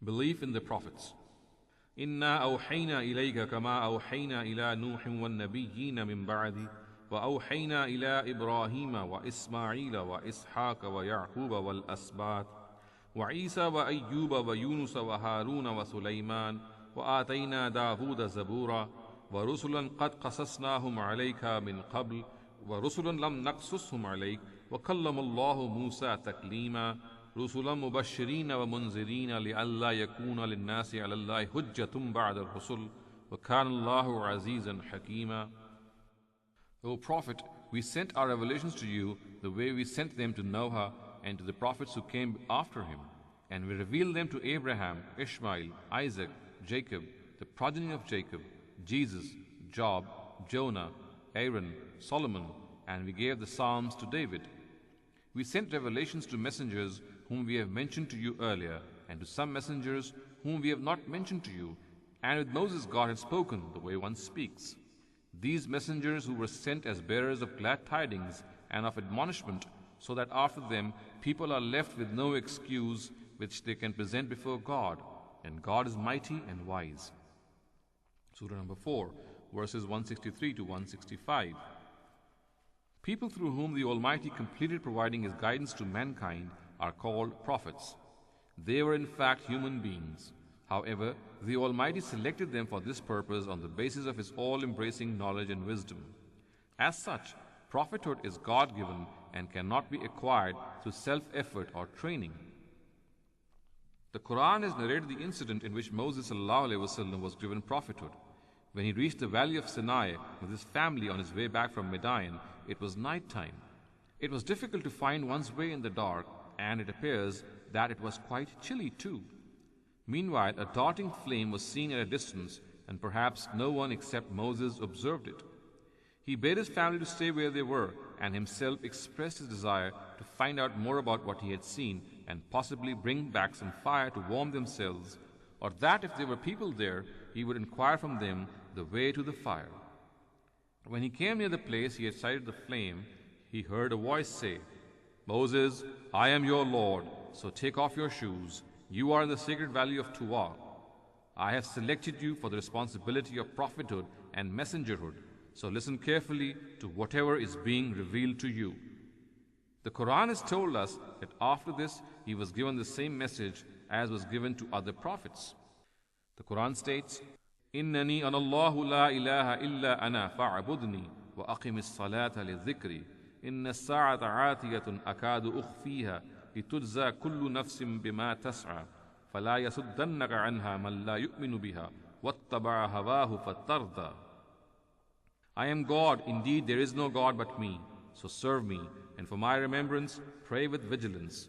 Belief in the Prophets. إِنَّا أَوْحَيْنَا إِلَيْكَ كَمَا أَوْحَيْنَا إِلَى نُوحٍ وَالنَّبِيِّينَ مِنْ بَعْدِهِ وَأَوْحَيْنَا إِلَى إِبْرَاهِيمَ وَإِسْمَاعِيلَ وَإِسْحَاقَ وَيَعْقُوبَ وَالْأَسْبَاطِ وَعِيسَى وَأَيُّوبَ وَيُونُسَ وَهَارُونَ وَسُلَيْمَانَ وَآتَيْنَا دَاوُودَ زَبُورًا وَرُسُلًا قَدْ قَصَصْنَاهُمْ عَلَيْكَ مِنْ قَبْلُ وَرُسُلًا لَمْ نَقْصُصْهُمْ عَلَيْكَ وَكَلَّمَ اللَّهُ مُوسَى تَكْلِيمًا رُسُلًا مُبَشِّرِينَ وَمُنذِرِينَ لِئَلَّا يَكُونَ لِلنَّاسِ عَلَى اللَّهِ حُجَّةٌ بَعْدَ الرُّسُلِ وَكَانَ اللَّهُ عَزِيزًا حَكِيمًا. O Prophet, we sent our revelations to you the way we sent them to Noah and to the prophets who came after him. And we revealed them to Abraham, Ishmael, Isaac, Jacob, the progeny of Jacob, Jesus, Job, Jonah, Aaron, Solomon, and we gave the Psalms to David. We sent revelations to messengers whom we have mentioned to you earlier, and to some messengers whom we have not mentioned to you. And with Moses God had spoken the way one speaks. These messengers who were sent as bearers of glad tidings and of admonishment, so that after them people are left with no excuse which they can present before God, and God is mighty and wise. Surah number 4, verses 163 to 165. People through whom the Almighty completed providing His guidance to mankind are called prophets. They were in fact human beings. However, the Almighty selected them for this purpose on the basis of His all-embracing knowledge and wisdom. As such, prophethood is God-given and cannot be acquired through self-effort or training. The Quran has narrated the incident in which Moses ﷺ was given prophethood. When he reached the valley of Sinai with his family on his way back from Midian, it was night time. It was difficult to find one's way in the dark, and it appears that it was quite chilly too. Meanwhile, a darting flame was seen at a distance, and perhaps no one except Moses observed it. He bade his family to stay where they were, and himself expressed his desire to find out more about what he had seen and possibly bring back some fire to warm themselves, or that if there were people there, he would inquire from them the way to the fire. When he came near the place he had sighted the flame, he heard a voice say, "Moses, I am your Lord, so take off your shoes. You are in the sacred valley of Tuwa. I have selected you for the responsibility of prophethood and messengerhood, so listen carefully to whatever is being revealed to you." The Quran has told us that after this he was given the same message as was given to other prophets. The Quran states, إِنَّنِي أَنَا اللَّهُ لَا إِلَهَ إِلَّا أَنَا فَاعْبُدْنِي وَأَقِمِ الصَّلَاةَ لِلذِّكْرِ إِنَّ السَّاعَةَ عَاتِيَةٌ أَكَادُ أُخْفِيهَا لِتُجْزَى كُلُّ نَفْسٍ بِمَا تَسْعَى فَلَا يَصُدَّنَّكَ عَنْهَا مَنْ لَا يُؤْمِنُ بِهَا وَاتَّبَعَ هَوَاهُ فَتَرْضَى. I am God, indeed there is no God but me, so serve me, and for my remembrance pray with vigilance.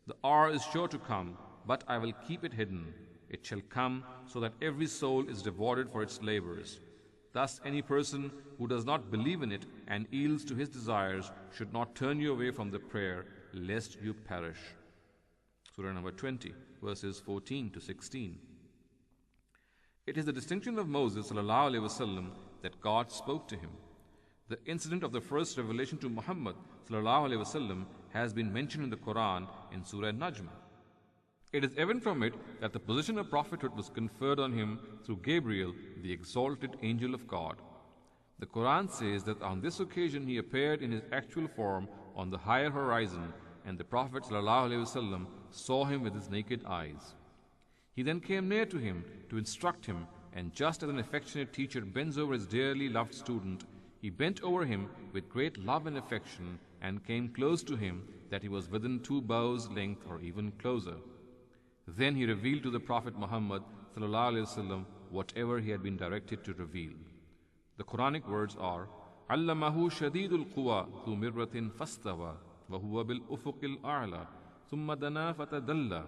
The hour is sure to come, but I will keep it hidden. It shall come so that every soul is rewarded for its labors. Thus any person who does not believe in it and yields to his desires should not turn you away from the prayer, lest you perish. Surah number 20, verses 14 to 16. It is the distinction of Moses ﷺ that God spoke to him. The incident of the first revelation to Muhammad ﷺ has been mentioned in the Quran in Surah Najm. It is evident from it that the position of prophethood was conferred on him through Gabriel, the exalted angel of God. The Quran says that on this occasion he appeared in his actual form on the higher horizon, and the Prophet ﷺ saw him with his naked eyes. He then came near to him to instruct him, and just as an affectionate teacher bends over his dearly loved student, he bent over him with great love and affection and came close to him that he was within 2 bows' length or even closer. Then he revealed to the Prophet Muhammad ﷺ whatever he had been directed to reveal. The Quranic words are, عَلَّمَهُ شَدِيدُ الْقُوَى ذُو مِرَّةٍ فَاسْتَوَى وَهُوَ بِالْأُفُقِ الْأَعْلَى ثُمَّ دَنَا فَتَدَلَّى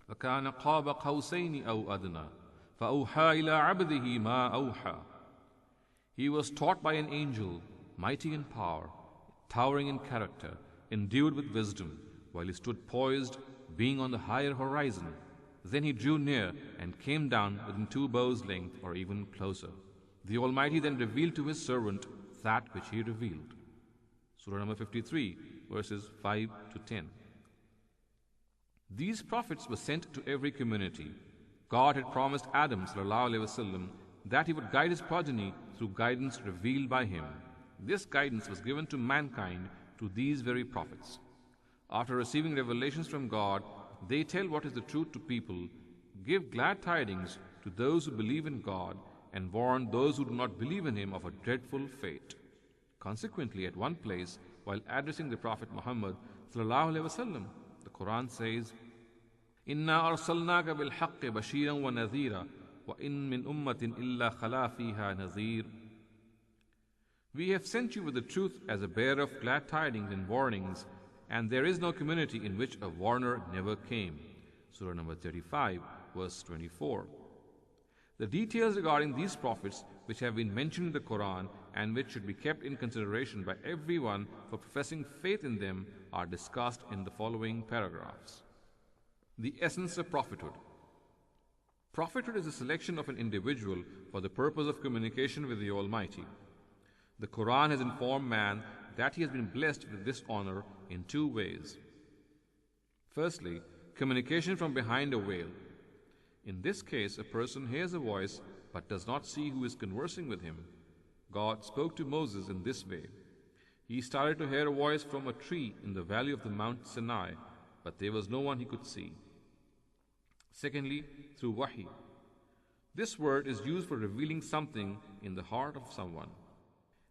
فَكَانَ قَابَ قَوْسَيْنِ أَوْ أَدْنَى فَأَوْحَى إِلَىٰ عَبْدِهِ مَا أَوْحَى. He was taught by an angel, mighty in power, towering in character, endued with wisdom, while he stood poised, being on the higher horizon. Then he drew near and came down within 2 bows' length or even closer. The Almighty then revealed to his servant that which he revealed. Surah number 53, verses 5 to 10. These prophets were sent to every community. God had promised Adam ﷺ that he would guide his progeny through guidance revealed by him. This guidance was given to mankind through these very prophets. After receiving revelations from God, they tell what is the truth to people, give glad tidings to those who believe in God, and warn those who do not believe in him of a dreadful fate. Consequently, at one place, while addressing the Prophet Muhammad ﷺ, the Quran says, "Inna arsalnaka bil haqqi bashiran wa nadhira, wa in min ummatin illa khala fiha nadhir." We have sent you with the truth as a bearer of glad tidings and warnings, and there is no community in which a warner never came. Surah number 35, verse 24. The details regarding these prophets, which have been mentioned in the Quran and which should be kept in consideration by everyone for professing faith in them, are discussed in the following paragraphs. The essence of prophethood. Prophethood is a selection of an individual for the purpose of communication with the Almighty. The Quran has informed man that he has been blessed with this honor in two ways. Firstly, communication from behind a veil. In this case, a person hears a voice but does not see who is conversing with him. God spoke to Moses in this way. He started to hear a voice from a tree in the valley of the Mount Sinai, but there was no one he could see. Secondly, through wahi. This word is used for revealing something in the heart of someone.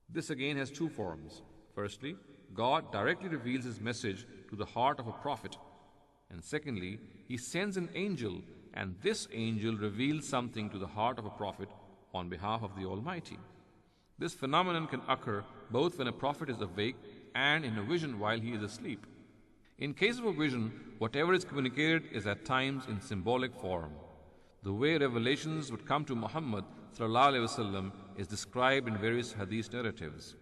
This again has two forms. Firstly, God directly reveals his message to the heart of a prophet. And secondly, he sends an angel, and this angel reveals something to the heart of a prophet on behalf of the Almighty. This phenomenon can occur both when a prophet is awake and in a vision while he is asleep. In case of a vision, whatever is communicated is at times in symbolic form. The way revelations would come to Muhammad ﷺ is described in various hadith narratives.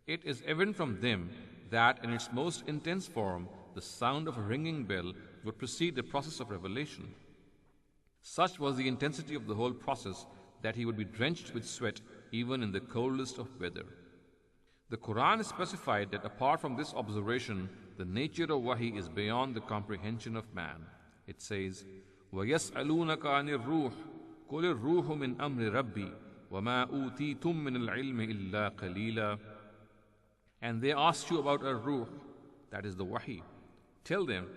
It is evident from them that in its most intense form, the sound of a ringing bell would precede the process of revelation. Such was the intensity of the whole process that he would be drenched with sweat even in the coldest of weather. The Quran has specified that apart from this observation, the nature of wahi is beyond the comprehension of man. It says, وَيَسْأَلُونَكَ عَنِ الرُّوحِ قُلِ الرُّوحُ مِنْ أَمْرِ رَبِّي وَمَا أُوتِيتُم مِّنَ الْعِلْمِ إِلَّا قَلِيلًا. And they ask you about ar-ruh, that is the wahi. Tell them,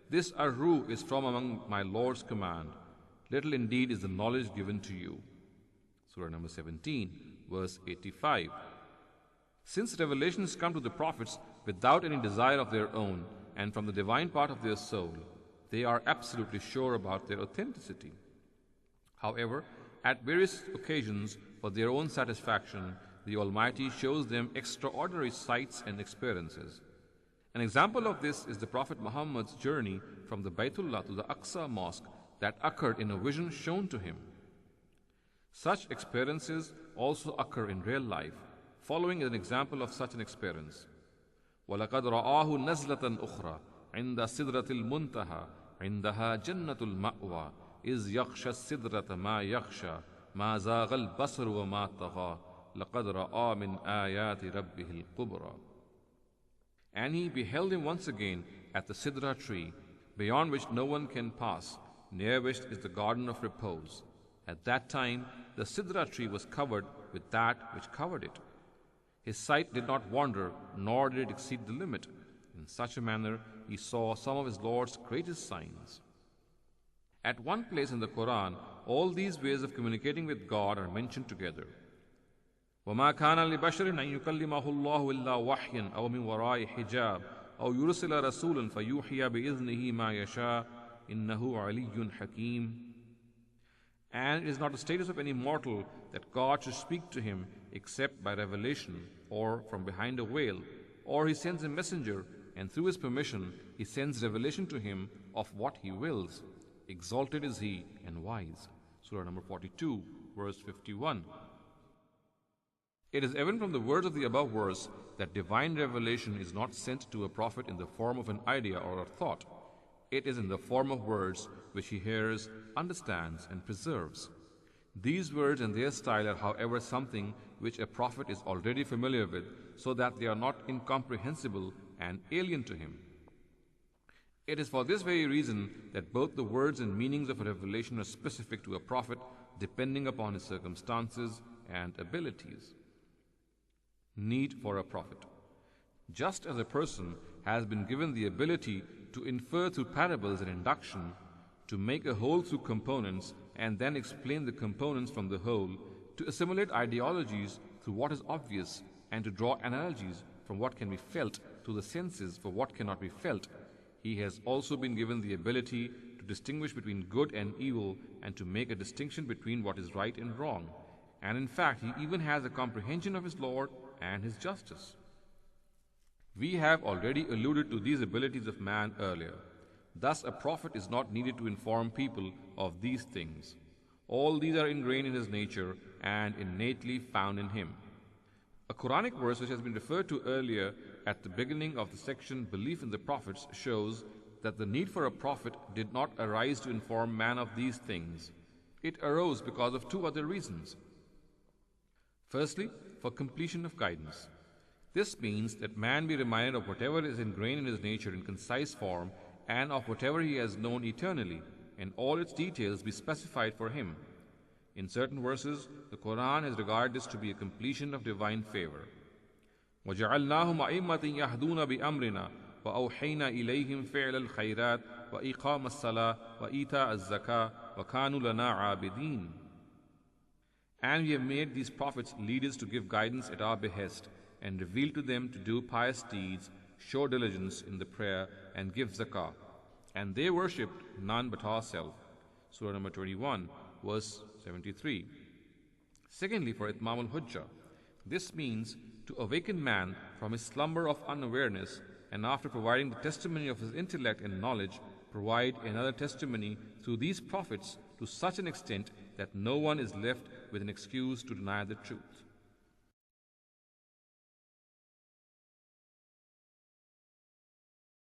this ar-ruh is from among my Lord's command. Little indeed is the knowledge given to you. Surah number 17, verse 85. Since revelations come to the prophets without any desire of their own and from the divine part of their soul, they are absolutely sure about their authenticity. However, at various occasions, for their own satisfaction, the Almighty shows them extraordinary sights and experiences. An example of this is the Prophet Muhammad's journey from the Baytullah to the Aqsa Mosque that occurred in a vision shown to him. Such experiences also occur in real life. Following is an example of such an experience. وَلَقَدْ رَآهُ نَزْلَةً أُخْرَى عِنْدَ سِدْرَةِ الْمُنْتَهَى عِنْدَهَا جَنَّةُ الْمَأْوَى إِذْ يَغْشَى السِّدْرَةَ مَا يَغْشَى مَا زَاغَ الْبَصَرُ وَمَا طَغَى لَقَدْ رَآ مِنْ آيَاتِ رَبِّهِ الْكُبْرَى. And he beheld him once again at the Sidra tree, beyond which no one can pass, near which is the garden of repose. At that time, the Sidra tree was covered with that which covered it. His sight did not wander, nor did it exceed the limit. In such a manner, he saw some of his Lord's greatest signs. At one place in the Quran, all these ways of communicating with God are mentioned together. وَمَا كَانَ لِبَشَرٍ أَن يُكَلِّمَهُ اللَّهُ إِلَّا وَحْيًا أَوْ مِنْ وَرَاءِ حِجَابٍ أَوْ يُرْسِلَ رَسُولًا فَيُوحِيَ بِإِذْنِهِ مَا يَشَاءُ إِنَّهُ عَلِيٌّ حَكِيمٌ. And it is not the status of any mortal that God should speak to him except by revelation or from behind a veil, or he sends a messenger and through his permission he sends revelation to him of what he wills. Exalted is he and wise. Surah number 42, verse 51. It is evident from the words of the above verse that divine revelation is not sent to a prophet in the form of an idea or a thought. It is in the form of words which he hears, understands, and preserves. These words and their style are, however, something which a prophet is already familiar with, so that they are not incomprehensible and alien to him. It is for this very reason that both the words and meanings of a revelation are specific to a prophet depending upon his circumstances and abilities. Need for a prophet. Just as a person has been given the ability to infer through parables and induction, to make a whole through components and then explain the components from the whole, to assimilate ideologies through what is obvious and to draw analogies from what can be felt to the senses for what cannot be felt, he has also been given the ability to distinguish between good and evil and to make a distinction between what is right and wrong. And in fact, he even has a comprehension of his Lord and his justice. We have already alluded to these abilities of man earlier. Thus, a prophet is not needed to inform people of these things. All these are ingrained in his nature and innately found in him. A Quranic verse which has been referred to earlier at the beginning of the section Belief in the Prophets shows that the need for a prophet did not arise to inform man of these things. It arose because of two other reasons. Firstly, for completion of guidance. This means that man be reminded of whatever is ingrained in his nature in concise form and of whatever he has known eternally, and all its details be specified for him. In certain verses, the Quran has regarded this to be a completion of divine favor. وَجَعَلْنَاهُمْ أَئِمَّةً يَهْدُونَ بِأَمْرِنَا وَأَوْحَيْنَا إِلَيْهِمْ فِعْلَ الْخَيْرَاتِ وَإِقَامَ الصَّلَاةِ وَإِيتَاءَ الزَّكَاةِ وَكَانُوا لَنَا عَابِدِينَ. And we have made these prophets leaders to give guidance at our behest, and reveal to them to do pious deeds, show diligence in the prayer, and give zakah. And they worshipped none but ourselves. Surah number 21, verse 73. Secondly, for Itmam al-Hujjah. This means to awaken man from his slumber of unawareness, and after providing the testimony of his intellect and knowledge, provide another testimony through these prophets to such an extent that no one is left with an excuse to deny the truth.